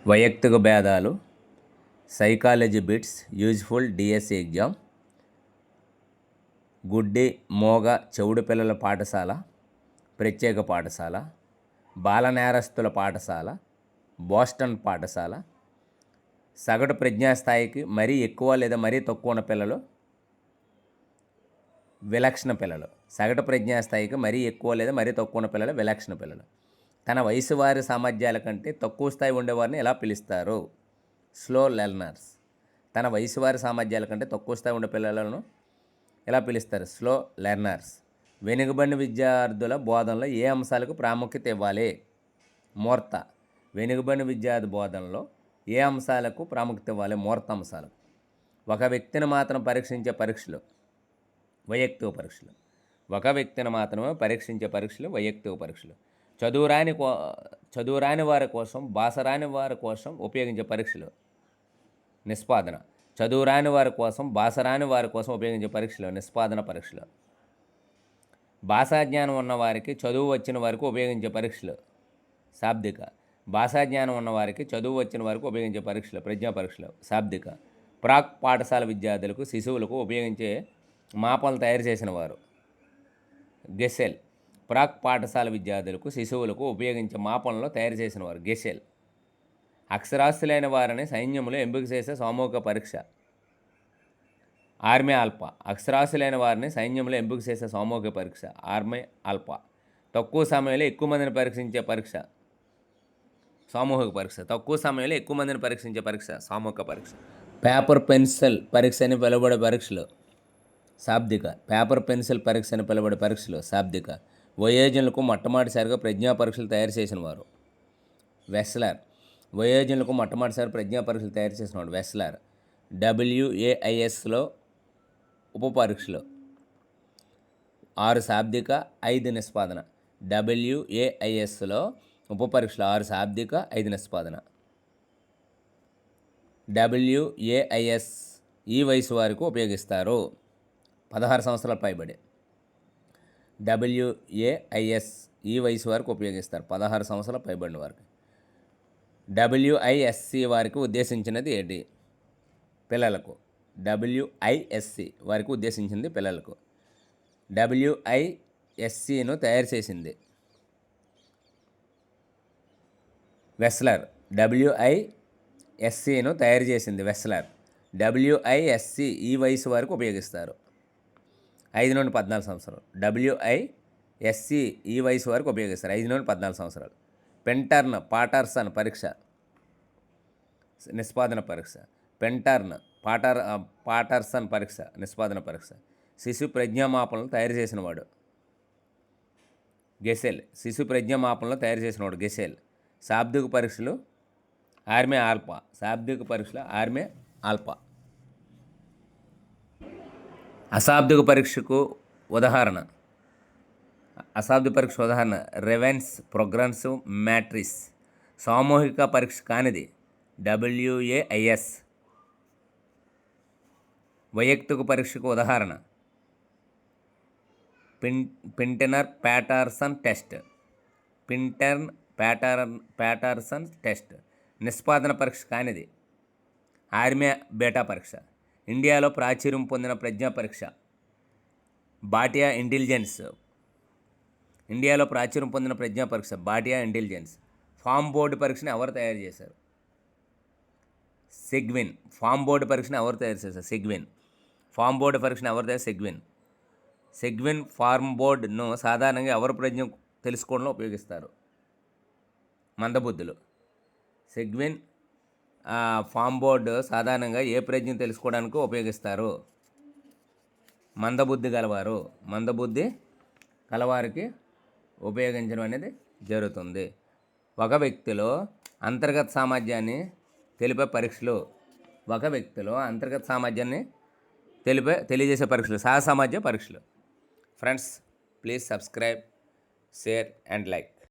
వైయక్తిక భేదాలు, psychology bits, useful DSC exam, గుడ్డి మోగ చెవుడు పిల్లల పాఠశాల, ప్రత్యేక పాఠశాల, బాల నేరస్తుల పాఠశాల, బోస్టన్ పాఠశాల, సగటు ప్రజ్ఞాస్థాయికి మరీ ఎక్కువ లేదా మరీ తక్కువ ఉన్న పిల్లలు, విలక్షణ పిల్లలు. సగటు ప్రజ్ఞాస్థాయికి మరీ ఎక్కువ లేదా మరీ తక్కువ ఉన్న పిల్లలు విలక్షణ పిల్లలు. తన వయసు వారి సామర్థ్యాల కంటే తక్కువ స్థాయి ఉండేవారిని ఎలా పిలుస్తారు? Slow learners. తన వయసు వారి సామర్థ్యాల కంటే తక్కువ స్థాయి ఉండే పిల్లలను ఎలా పిలుస్తారు? Slow learners. వెనుకబడిన విద్యార్థుల బోధనలో ఏ అంశాలకు ప్రాముఖ్యత ఇవ్వాలి? మూర్త. వెనుకబడిన విద్యార్థి బోధనలో ఏ అంశాలకు ప్రాముఖ్యత ఇవ్వాలి? మూర్త అంశాలకు. ఒక వ్యక్తిని మాత్రం పరీక్షించే పరీక్షలు వైయక్తిక పరీక్షలు. ఒక వ్యక్తిని మాత్రమే పరీక్షించే పరీక్షలు వైయక్తిక పరీక్షలు. చదువురాని వారి కోసం, భాషరాని వారి కోసం ఉపయోగించే పరీక్షలు నిష్పాదన. చదువురాని వారి కోసం, భాషరాని వారి కోసం ఉపయోగించే పరీక్షలు నిష్పాదన పరీక్షలు. భాషాజ్ఞానం ఉన్నవారికి, చదువు వచ్చిన వారికి ఉపయోగించే పరీక్షలు శాబ్దిక. భాషాజ్ఞానం ఉన్నవారికి, చదువు వచ్చిన వారికి ఉపయోగించే పరీక్షలు ప్రజ్ఞా పరీక్షలు శాబ్దిక. ప్రాక్ పాఠశాల విద్యార్థులకు, శిశువులకు ఉపయోగించే మాపనలు తయారు చేసిన వారు గెసెల్. ప్రాక్ పాఠశాల విద్యార్థులకు, శిశువులకు ఉపయోగించే మాపనలో తయారు చేసిన వారు గెసెల్. అక్షరాస్యులైన వారిని సైన్యంలో ఎంపిక చేసే సామూహిక పరీక్ష ఆర్మీ ఆల్ఫా. అక్షరాస్యులైన వారిని సైన్యంలో ఎంపిక చేసే సామూహిక పరీక్ష ఆర్మీ ఆల్ఫా. తక్కువ సమయంలో ఎక్కువ మందిని పరీక్షించే పరీక్ష సామూహిక పరీక్ష. తక్కువ సమయంలో ఎక్కువ మందిని పరీక్షించే పరీక్ష సామూహిక పరీక్ష. పేపర్ పెన్సిల్ పరీక్ష అని పిలువబడే పరీక్షలు శాబ్దిక. పేపర్ పెన్సిల్ పరీక్ష అని పిలువబడే పరీక్షలు శాబ్దిక. వయోజనులకు మొట్టమొదటిసారిగా ప్రజ్ఞా పరీక్షలు తయారు చేసిన వారు వెస్లర్. వయోజనులకు మొట్టమొదటిసారి ప్రజ్ఞా పరీక్షలు తయారు చేసిన వాడు వెస్లర్. WAISలో ఉప పరీక్షలు 6 శాబ్దిక, 5 నిష్పాదన. WAISలో ఉప పరీక్షలు 6 శాబ్దిక, 5 నిష్పాదన. WAIS ఈ వయసు వారికి ఉపయోగిస్తారు 16 సంవత్సరాల పైబడి. WAIS ఈ వయసు వారికి ఉపయోగిస్తారు 16 సంవత్సరాల పైబడిన వారికి. WISC వారికి ఉద్దేశించినది ఏంటి? పిల్లలకు. WISC వారికి ఉద్దేశించింది పిల్లలకు. WISCను తయారు చేసింది వెస్లర్. WISCను తయారు చేసింది వెస్లర్. WISC ఈ వయసు వారికి ఉపయోగిస్తారు 5 నుండి 14 సంవత్సరాలు. WISC ఈ వయసు వరకు ఉపయోగిస్తారు 5 నుండి 14 సంవత్సరాలు. పెంటర్న్ పాటర్సన్ పరీక్ష నిష్పాదన పరీక్ష. పెంటర్న్ పాటర్సన్ పరీక్ష నిష్పాదన పరీక్ష. శిశు ప్రజ్ఞామాపనలు తయారు చేసిన వాడు గెసెల్. శిశు ప్రజ్ఞామాపనలు తయారు చేసిన వాడు గెసెల్. శాబ్దిక పరీక్షలు ఆర్మీ ఆల్ఫా. శాబ్దిక పరీక్షలు ఆర్మీ ఆల్ఫా. అశాబ్దిక పరీక్షకు ఉదాహరణ. అశాబ్దిక పరీక్ష ఉదాహరణ రెవెన్స్ ప్రోగ్రెసివ్ మ్యాట్రిక్స్. సామూహిక పరీక్ష కానిది WAIS. వైయక్తిక పరీక్షకు ఉదాహరణ Pintner Paterson test. Paterson test. నిష్పాదన పరీక్ష కానిది ఆర్మీ బేటా పరీక్ష. ఇండియాలో ప్రాచుర్యం పొందిన ప్రజ్ఞా పరీక్ష భాటియా ఇంటెలిజెన్స్. ఇండియాలో ప్రాచుర్యం పొందిన ప్రజ్ఞా పరీక్ష భాటియా ఇంటెలిజెన్స్. ఫామ్ బోర్డు పరీక్షను ఎవరు తయారు చేశారు? సెగ్విన్. ఫామ్ బోర్డు పరీక్షను ఎవరు తయారు చేశారు? సెగ్విన్. ఫామ్ బోర్డు పరీక్షను ఎవరు తయారు? సెగ్విన్. సెగ్విన్ ఫార్మ్ బోర్డును సాధారణంగా ఎవరు ప్రజ్ఞ తెలుసుకోవడంలో ఉపయోగిస్తారు? మందబుద్ధులు. సెగ్విన్ ఫామ్ బోర్డు సాధారణంగా ఏ ప్రజ్ఞ తెలుసుకోవడానికి ఉపయోగిస్తారు? మందబుద్ధి గలవారు. మందబుద్ధి కలవారికి ఉపయోగించడం అనేది జరుగుతుంది. ఒక వ్యక్తిలో అంతర్గత సామర్థ్యాన్ని తెలిపే పరీక్షలు. ఒక వ్యక్తిలో అంతర్గత సామర్థ్యాన్ని తెలియజేసే పరీక్షలు సహ సామర్థ్య పరీక్షలు. Friends, please subscribe, share and like.